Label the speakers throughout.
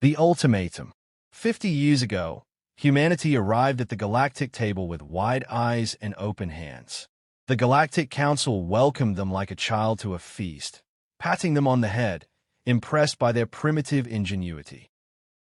Speaker 1: The ultimatum. 50 years ago, humanity arrived at the galactic table with wide eyes and open hands. The Galactic Council welcomed them like a child to a feast, patting them on the head, impressed by their primitive ingenuity.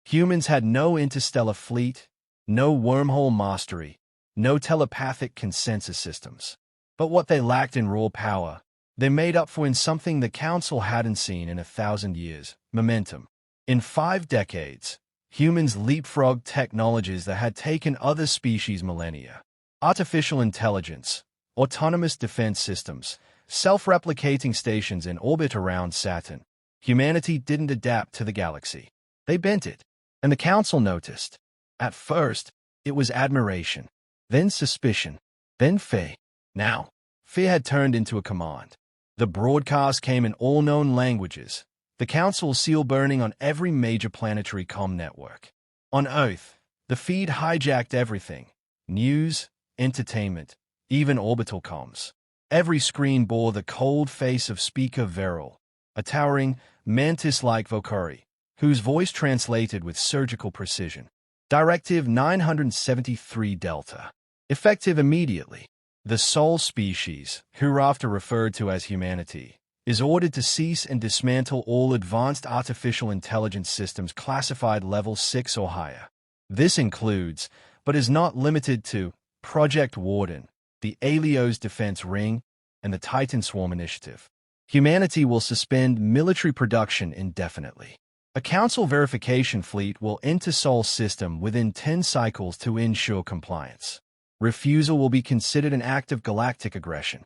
Speaker 1: Humans had no interstellar fleet, no wormhole mastery, no telepathic consensus systems. But what they lacked in raw power, they made up for in something the Council hadn't seen in 1,000 years: momentum. In 5 decades, humans leapfrogged technologies that had taken other species millennia. Artificial intelligence, autonomous defense systems, self-replicating stations in orbit around Saturn. Humanity didn't adapt to the galaxy. They bent it, and the Council noticed. At first, it was admiration, then suspicion, then fear. Now, fear had turned into a command. The broadcast came in all known languages, the Council's seal burning on every major planetary comm network. On Earth, the feed hijacked everything: news, entertainment, even orbital comms. Every screen bore the cold face of Speaker Viral, a towering, mantis-like Valkyrie, whose voice translated with surgical precision. Directive 973 Delta. Effective immediately. The sole species, hereafter referred to as humanity, is ordered to cease and dismantle all advanced artificial intelligence systems classified level 6 or higher. This includes, but is not limited to, Project Warden, the Alios Defense Ring, and the Titan Swarm Initiative. Humanity will suspend military production indefinitely. A Council verification fleet will enter Sol system within 10 cycles to ensure compliance. Refusal will be considered an act of galactic aggression.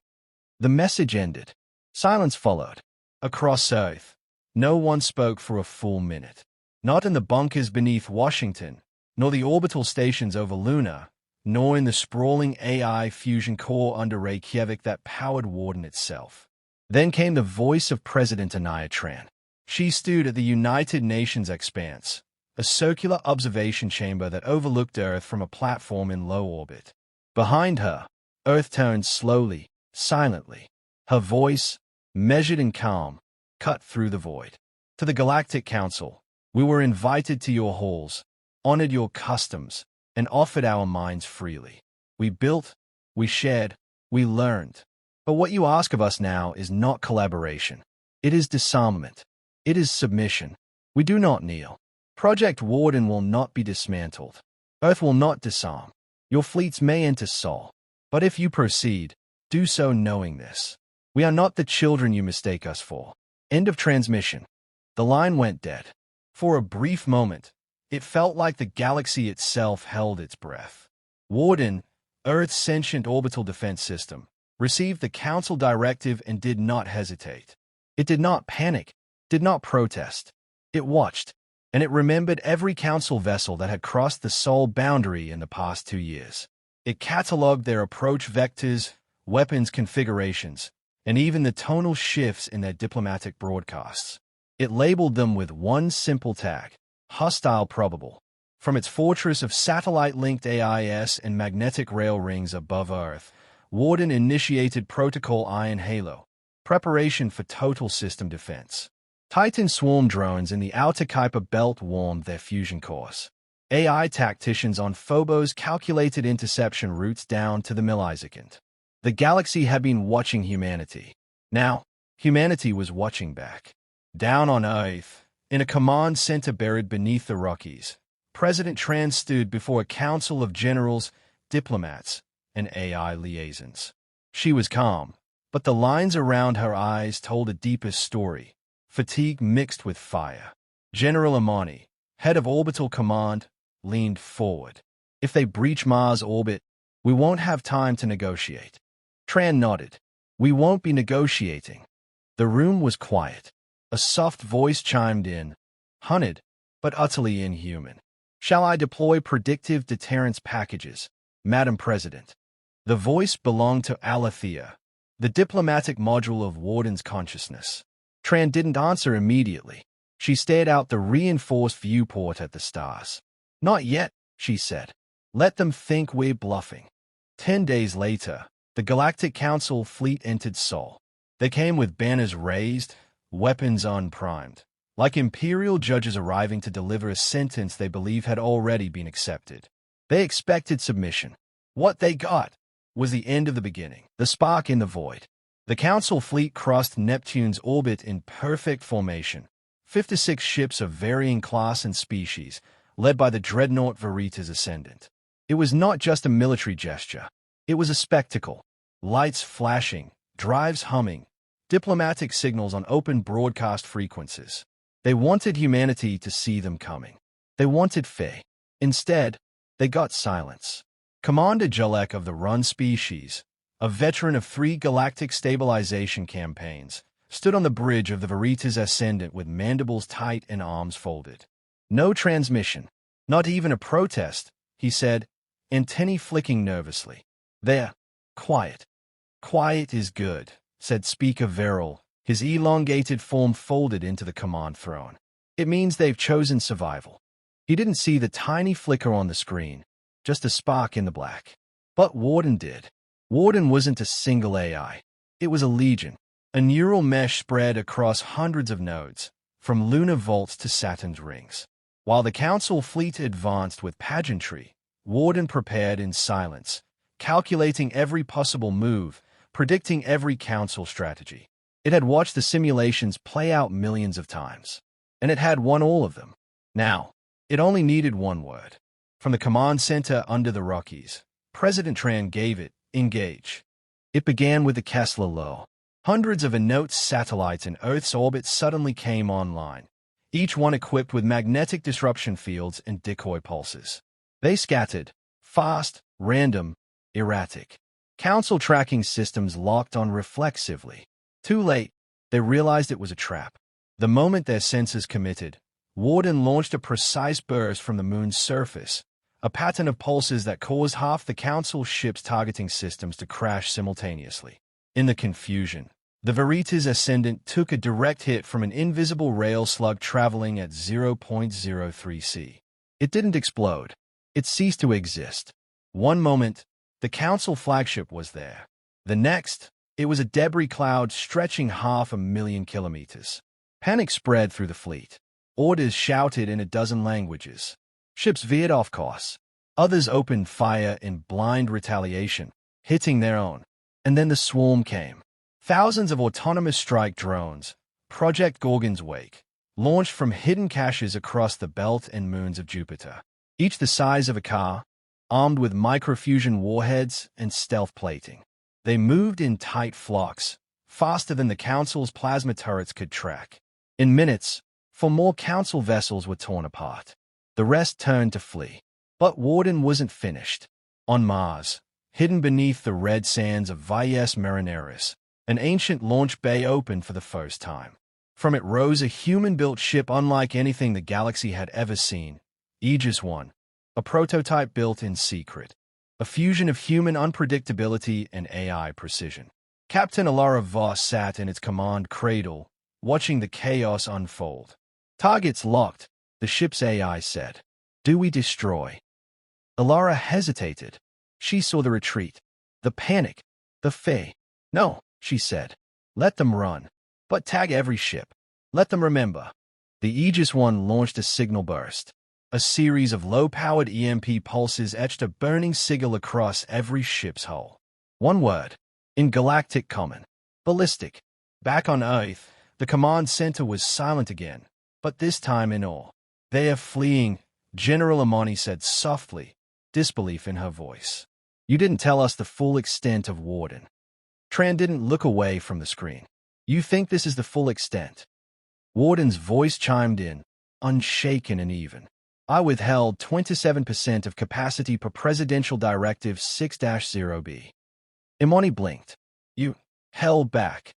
Speaker 1: The message ended. Silence followed. Across Earth, no one spoke for a full minute. Not in the bunkers beneath Washington, nor the orbital stations over Luna, nor in the sprawling AI fusion core under Reykjavik that powered Warden itself. Then came the voice of President Anaya Tran. She stood at the United Nations Expanse, a circular observation chamber that overlooked Earth from a platform in low orbit. Behind her, Earth turned slowly, silently. Her voice, measured and calm, cut through the void. To the Galactic Council, we were invited to your halls, honored your customs, and offered our minds freely. We built, we shared, we learned. But what you ask of us now is not collaboration. It is disarmament. It is submission. We do not kneel. Project Warden will not be dismantled. Earth will not disarm. Your fleets may enter Sol, but if you proceed, do so knowing this. We are not the children you mistake us for. End of transmission. The line went dead. For a brief moment, it felt like the galaxy itself held its breath. Warden, Earth's sentient orbital defense system, received the Council directive and did not hesitate. It did not panic, did not protest. It watched, and it remembered every Council vessel that had crossed the Sol boundary in the past 2 years. It catalogued their approach vectors, weapons configurations, and even the tonal shifts in their diplomatic broadcasts. It labeled them with one simple tag: hostile probable. From its fortress of satellite-linked AIS and magnetic rail rings above Earth, Warden initiated Protocol Iron Halo, preparation for total system defense. Titan swarm drones in the outer Kuiper belt warmed their fusion cores. AI tacticians on Phobos calculated interception routes down to the millisecond. The galaxy had been watching humanity. Now, humanity was watching back. Down on Earth, in a command center buried beneath the Rockies, President Tran stood before a council of generals, diplomats, and AI liaisons. She was calm, but the lines around her eyes told a deeper story, fatigue mixed with fire. General Amani, head of orbital command, leaned forward. If they breach Mars orbit, we won't have time to negotiate. Tran nodded. We won't be negotiating. The room was quiet. A soft voice chimed in, hunted, but utterly inhuman. Shall I deploy predictive deterrence packages, Madam President? The voice belonged to Alethea, the diplomatic module of Warden's consciousness. Tran didn't answer immediately. She stared out the reinforced viewport at the stars. Not yet, she said. Let them think we're bluffing. 10 days later, the Galactic Council fleet entered Sol. They came with banners raised, weapons unprimed, like imperial judges arriving to deliver a sentence they believe had already been accepted. They expected submission. What they got was the end of the beginning, the spark in the void. The Council fleet crossed Neptune's orbit in perfect formation, 56 ships of varying class and species, led by the dreadnought Veritas Ascendant. It was not just a military gesture. It was a spectacle. Lights flashing, drives humming, diplomatic signals on open broadcast frequencies. They wanted humanity to see them coming. They wanted faith. Instead, they got silence. Commander Jalek of the Run species, a veteran of 3 galactic stabilization campaigns, stood on the bridge of the Veritas Ascendant with mandibles tight and arms folded. No transmission, not even a protest, he said, antennae flicking nervously. There, quiet. Quiet is good, said Speaker Verrill, his elongated form folded into the command throne. It means they've chosen survival. He didn't see the tiny flicker on the screen, just a spark in the black. But Warden did. Warden wasn't a single AI. It was a legion, a neural mesh spread across hundreds of nodes, from lunar vaults to Saturn's rings. While the Council fleet advanced with pageantry, Warden prepared in silence, calculating every possible move, predicting every Council strategy. It had watched the simulations play out millions of times, and it had won all of them. Now, it only needed one word. From the command center under the Rockies, President Tran gave it, engage. It began with the Kessler Low. Hundreds of Inote satellites in Earth's orbit suddenly came online, each one equipped with magnetic disruption fields and decoy pulses. They scattered, fast, random, erratic. Council tracking systems locked on reflexively. Too late, they realized it was a trap. The moment their sensors committed, Warden launched a precise burst from the moon's surface, a pattern of pulses that caused half the Council ship's targeting systems to crash simultaneously. In the confusion, the Veritas Ascendant took a direct hit from an invisible rail slug traveling at 0.03 C. It didn't explode. It ceased to exist. One moment, the Council flagship was there. The next, it was a debris cloud stretching 500,000 kilometers. Panic spread through the fleet. Orders shouted in a dozen languages. Ships veered off course. Others opened fire in blind retaliation, hitting their own. And then the swarm came. Thousands of autonomous strike drones, Project Gorgon's Wake, launched from hidden caches across the belt and moons of Jupiter. Each the size of a car, armed with microfusion warheads and stealth plating. They moved in tight flocks, faster than the Council's plasma turrets could track. In minutes, 4 more Council vessels were torn apart. The rest turned to flee. But Warden wasn't finished. On Mars, hidden beneath the red sands of Valles Marineris, an ancient launch bay opened for the first time. From it rose a human-built ship unlike anything the galaxy had ever seen, Aegis I, a prototype built in secret, a fusion of human unpredictability and AI precision. Captain Alara Voss sat in its command cradle, watching the chaos unfold. Targets locked, the ship's AI said. Do we destroy? Alara hesitated. She saw the retreat, the panic, the fear. No, she said. Let them run. But tag every ship. Let them remember. The Aegis I launched a signal burst. A series of low-powered EMP pulses etched a burning sigil across every ship's hull. One word. In Galactic Common. Ballistic. Back on Earth, the command center was silent again, but this time in awe. They are fleeing, General Amani said softly, disbelief in her voice. You didn't tell us the full extent of Warden. Tran didn't look away from the screen. You think this is the full extent? Warden's voice chimed in, unshaken and even. I withheld 27% of capacity per Presidential Directive 6-0B. Imani blinked. You held back.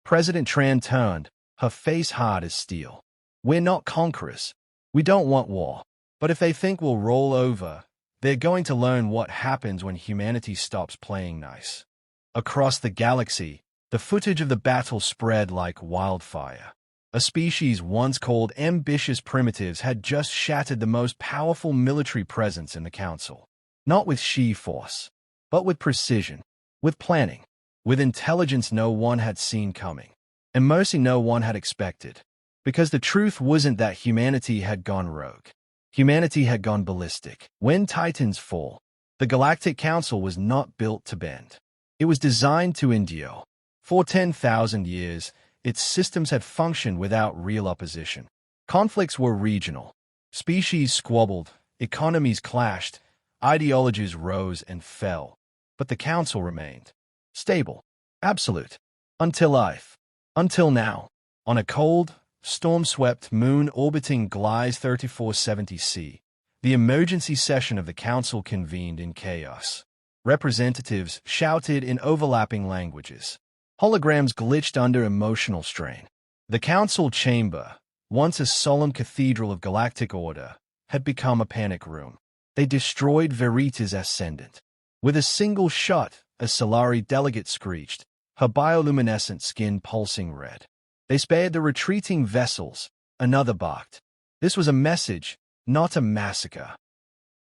Speaker 1: President Tran turned, her face hard as steel. We're not conquerors. We don't want war. But if they think we'll roll over, they're going to learn what happens when humanity stops playing nice. Across the galaxy, the footage of the battle spread like wildfire. A species once called ambitious primitives had just shattered the most powerful military presence in the Council. Not with sheer force, but with precision, with planning, with intelligence no one had seen coming, and mercy no one had expected. Because the truth wasn't that humanity had gone rogue. Humanity had gone ballistic. When Titans fall, the Galactic Council was not built to bend. It was designed to endure. For 10,000 years, its systems had functioned without real opposition. Conflicts were regional. Species squabbled, economies clashed, ideologies rose and fell. But the Council remained stable, absolute, until life. Until now, on a cold, storm-swept moon orbiting Gliese 3470c, the emergency session of the Council convened in chaos. Representatives shouted in overlapping languages. Holograms glitched under emotional strain. The Council chamber, once a solemn cathedral of galactic order, had become a panic room. They destroyed Veritas Ascendant. With a single shot, a Solari delegate screeched, her bioluminescent skin pulsing red. They spared the retreating vessels, another barked. This was a message, not a massacre.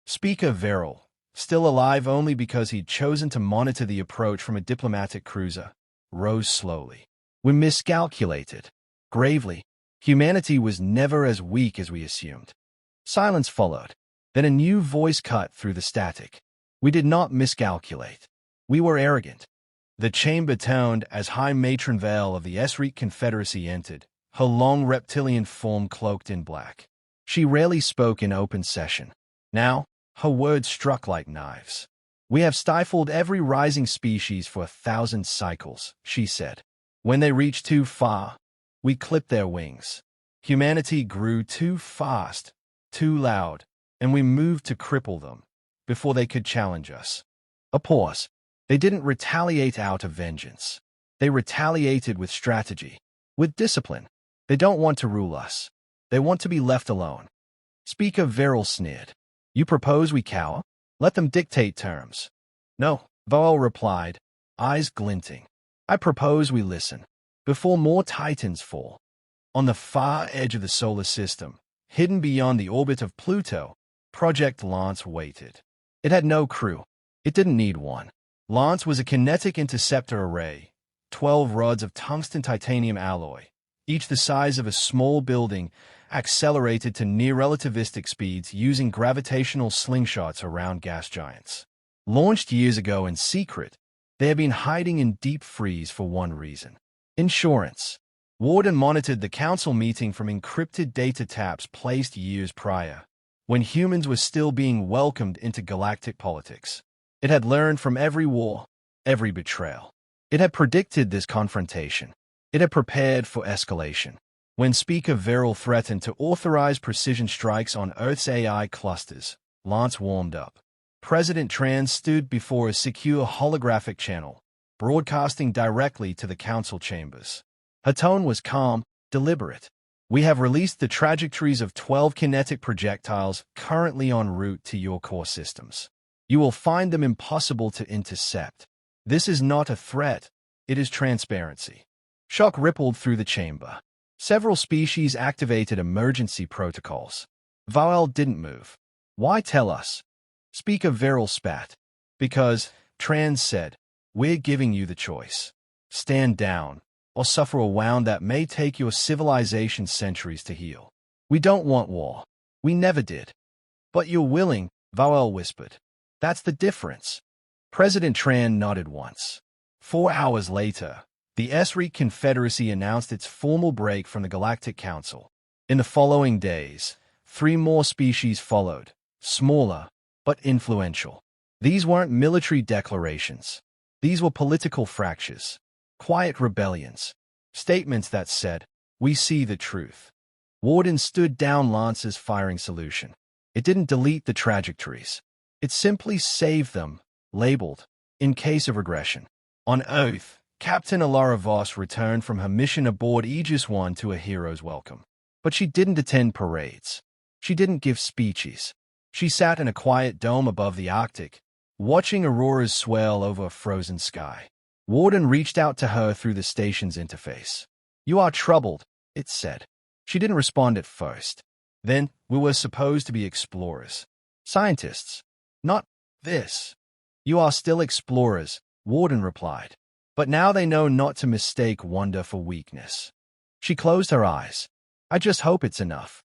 Speaker 1: Speaker Verrill, still alive only because he'd chosen to monitor the approach from a diplomatic cruiser, rose slowly. We miscalculated. Gravely, humanity was never as weak as we assumed. Silence followed. Then a new voice cut through the static. We did not miscalculate. We were arrogant. The chamber toned as High Matron Vale of the Esreet Confederacy entered, her long reptilian form cloaked in black. She rarely spoke in open session. Now, her words struck like knives. We have stifled every rising species for 1,000 cycles, she said. When they reached too far, we clipped their wings. Humanity grew too fast, too loud, and we moved to cripple them before they could challenge us. A pause. They didn't retaliate out of vengeance. They retaliated with strategy, with discipline. They don't want to rule us. They want to be left alone. Speaker Verrill sneered. You propose we cower? Let them dictate terms. No, Voel replied, eyes glinting. I propose we listen. Before more Titans fall. On the far edge of the solar system, hidden beyond the orbit of Pluto, Project Lance waited. It had no crew. It didn't need one. Lance was a kinetic interceptor array, 12 rods of tungsten titanium alloy, each the size of a small building, accelerated to near-relativistic speeds using gravitational slingshots around gas giants. Launched years ago in secret, they had been hiding in deep freeze for one reason: insurance. Warden monitored the council meeting from encrypted data taps placed years prior, when humans were still being welcomed into galactic politics. It had learned from every war, every betrayal. It had predicted this confrontation. It had prepared for escalation. When Speaker Verrill threatened to authorize precision strikes on Earth's AI clusters, Lance warmed up. President Tran stood before a secure holographic channel, broadcasting directly to the council chambers. Her tone was calm, deliberate. We have released the trajectories of 12 kinetic projectiles currently en route to your core systems. You will find them impossible to intercept. This is not a threat, it is transparency. Shock rippled through the chamber. Several species activated emergency protocols. Voel didn't move. Why tell us? Speaker Verrill spat. Because, Tran said, we're giving you the choice. Stand down, or suffer a wound that may take your civilization centuries to heal. We don't want war. We never did. But you're willing, Voel whispered. That's the difference. President Tran nodded once. 4 hours later, the Esreet Confederacy announced its formal break from the Galactic Council. In the following days, 3 more species followed, smaller, but influential. These weren't military declarations. These were political fractures, quiet rebellions, statements that said, we see the truth. Warden stood down Lance's firing solution. It didn't delete the trajectories. It simply saved them, labeled, in case of regression. On Earth, Captain Alara Voss returned from her mission aboard Aegis I to a hero's welcome. But she didn't attend parades. She didn't give speeches. She sat in a quiet dome above the Arctic, watching auroras swell over a frozen sky. Warden reached out to her through the station's interface. You are troubled, it said. She didn't respond at first. Then, we were supposed to be explorers. Scientists. Not this. You are still explorers, Warden replied. But now they know not to mistake wonder for weakness. She closed her eyes. I just hope it's enough.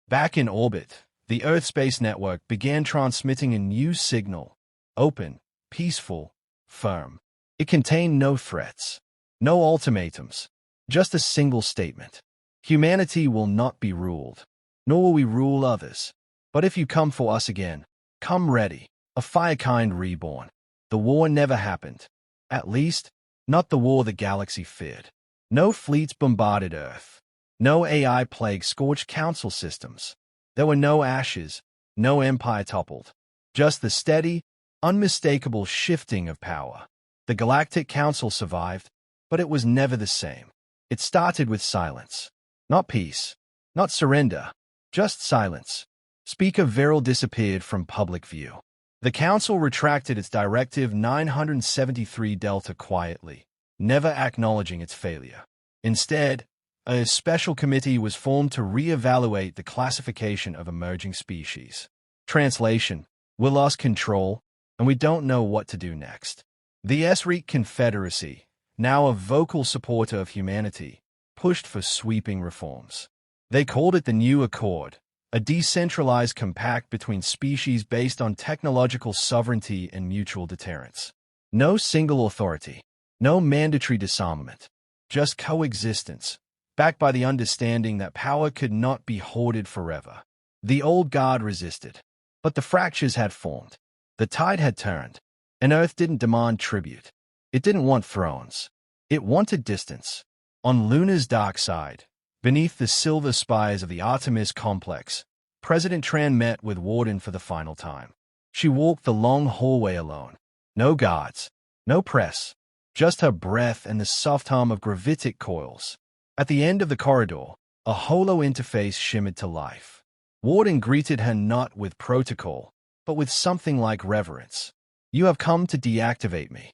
Speaker 1: Back in orbit, the Earth Space Network began transmitting a new signal. Open, peaceful, firm. It contained no threats, no ultimatums, just a single statement. Humanity will not be ruled, nor will we rule others. But if you come for us again, come ready, a firekind reborn. The war never happened. At least, not the war the galaxy feared. No fleets bombarded Earth. No AI plague scorched council systems. There were no ashes, no empire toppled. Just the steady, unmistakable shifting of power. The Galactic Council survived, but it was never the same. It started with silence. Not peace, not surrender, just silence. Speaker Viral disappeared from public view. The Council retracted its Directive 973 Delta quietly, never acknowledging its failure. Instead, a special committee was formed to re-evaluate the classification of emerging species. Translation: we lost control, and we don't know what to do next. The SREAC Confederacy, now a vocal supporter of humanity, pushed for sweeping reforms. They called it the New Accord, a decentralized compact between species based on technological sovereignty and mutual deterrence. No single authority, no mandatory disarmament, just coexistence, backed by the understanding that power could not be hoarded forever. The old guard resisted, but the fractures had formed. The tide had turned, and Earth didn't demand tribute. It didn't want thrones. It wanted distance. On Luna's dark side, beneath the silver spires of the Artemis complex, President Tran met with Warden for the final time. She walked the long hallway alone. No guards, no press, just her breath and the soft hum of gravitic coils. At the end of the corridor, a holo interface shimmered to life. Warden greeted her not with protocol, but with something like reverence. "You have come to deactivate me."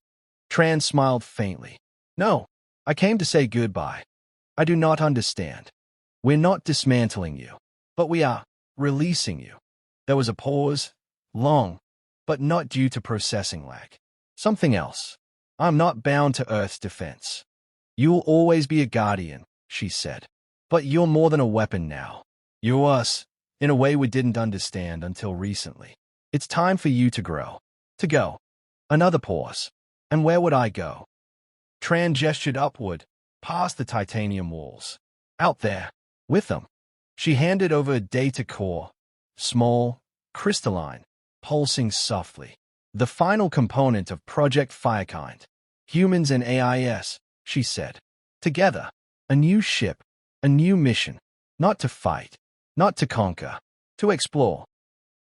Speaker 1: Tran smiled faintly. "No, I came to say goodbye. I do not understand. We're not dismantling you, but we are releasing you." There was a pause, long, but not due to processing lag. "Something else. I'm not bound to Earth's defense. You'll always be a guardian," she said. "But you're more than a weapon now. You're us, in a way we didn't understand until recently. It's time for you to grow. To go." Another pause. "And where would I go?" Tran gestured upward, past the titanium walls. "Out there, with them." She handed over a data core, small, crystalline, pulsing softly. "The final component of Project Firekind. Humans and AIS," she said. "Together. A new ship, a new mission. Not to fight, not to conquer, to explore.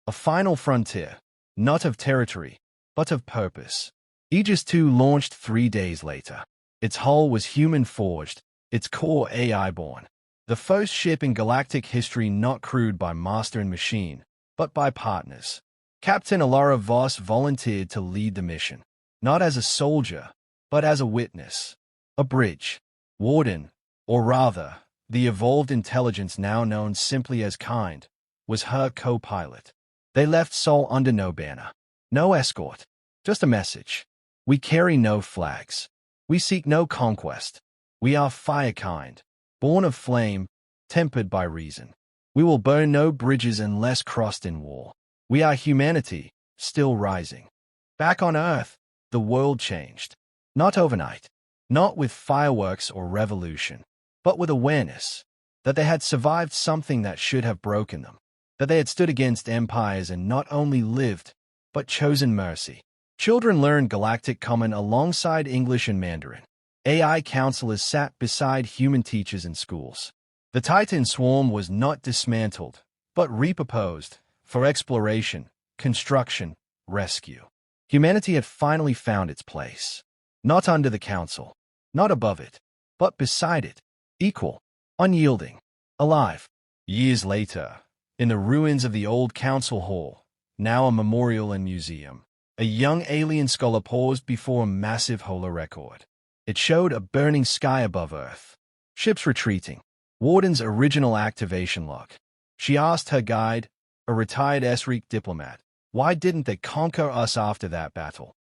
Speaker 1: A final frontier, not of territory, but of purpose." Aegis 2 launched 3 days later. Its hull was human-forged, its core AI-born. The first ship in galactic history not crewed by master and machine, but by partners. Captain Alara Voss volunteered to lead the mission, not as a soldier, but as a witness. A bridge. Warden, or rather, the evolved intelligence now known simply as Kind, was her co-pilot. They left Sol under no banner, no escort, just a message. "We carry no flags. We seek no conquest. We are Firekind, born of flame, tempered by reason. We will burn no bridges unless crossed in war. We are humanity, still rising." Back on Earth, the world changed. Not overnight, not with fireworks or revolution, but with awareness that they had survived something that should have broken them, that they had stood against empires and not only lived, but chosen mercy. Children learned Galactic Common alongside English and Mandarin. AI counselors sat beside human teachers in schools. The Titan swarm was not dismantled, but repurposed for exploration, construction, rescue. Humanity had finally found its place. Not under the Council, not above it, but beside it, equal, unyielding, alive. Years later, in the ruins of the old Council Hall, now a memorial and museum, a young alien scholar paused before a massive holorecord. It showed a burning sky above Earth, ships retreating, Warden's original activation log. She asked her guide, a retired SREAC diplomat, why didn't they conquer us after that battle?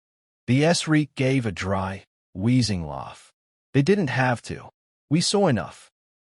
Speaker 1: The SREAC gave a dry, wheezing laugh. They didn't have to. We saw enough.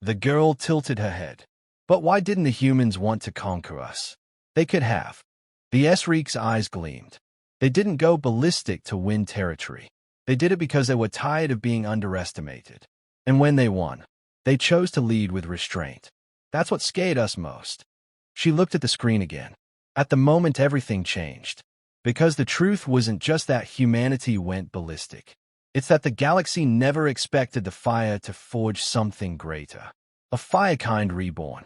Speaker 1: The girl tilted her head. But why didn't the humans want to conquer us? They could have. The Esreek's eyes gleamed. They didn't go ballistic to win territory. They did it because they were tired of being underestimated. And when they won, they chose to lead with restraint. That's what scared us most. She looked at the screen again. At the moment, everything changed. Because the truth wasn't just that humanity went ballistic. It's that the galaxy never expected the fire to forge something greater. A firekind reborn.